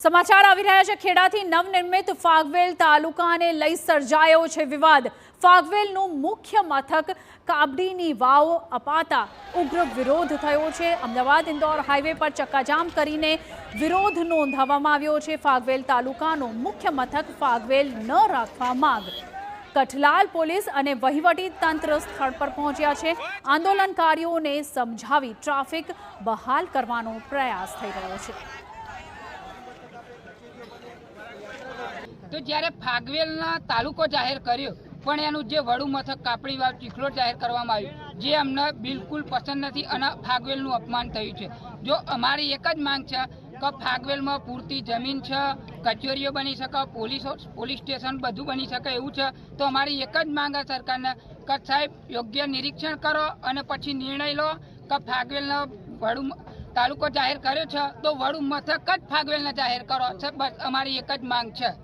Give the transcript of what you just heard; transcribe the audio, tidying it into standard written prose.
સમાચાર આવી રહ્યા છે ખેડાથી નવનિર્મિત ફાગવેલ તાલુકાને લઈ સર્જાયો છે વિવાદ। ફાગવેલનું મુખ્ય મથક કાબડીની વાવ અપાતા ઉગ્ર વિરોધ થયો છે। અમદાવાદ ઇન્દોર હાઈવે પર ચક્કાજામ કરીને વિરોધ નોંધાવવામાં આવ્યો છે। ફાગવેલ તાલુકાનું મુખ્ય મથક ફાગવેલ ન રાખવા માંગ। કઠલાલ પોલીસ અને વહીવટી તંત્ર સ્થળ પર પહોંચ્યા છે। આંદોલનકારીઓને સમજાવી ટ્રાફિક બહાલ કરવાનો પ્રયાસ થઈ રહ્યો છે। तो જ્યારે ફાગવેલના તાલુકો જાહેર કર્યો પણ એનું જે વડુ મથક કાપડી વાવ ચીખલોડ જાહેર કરવામાં આવ્યું જે અમને બિલકુલ પસંદ નથી અને ફાગવેલનું અપમાન થયું છે। જો અમારી એક જ માંગ છે કે ફાગવેલમાં પૂરતી જમીન છે, કચેરીઓ બની શકે, પોલીસ સ્ટેશન બધું બની શકે એવું છે। તો અમારી એક જ માંગ સરકારને કે સાહેબ યોગ્ય નિરીક્ષણ કરો અને પછી નિર્ણય લો કે ફાગવેલનો વડુ તાલુકો જાહેર કર્યો છે તો વડુ મથક જ ફાગવેલને જાહેર કરો। બસ અમારી એક જ માંગ છે।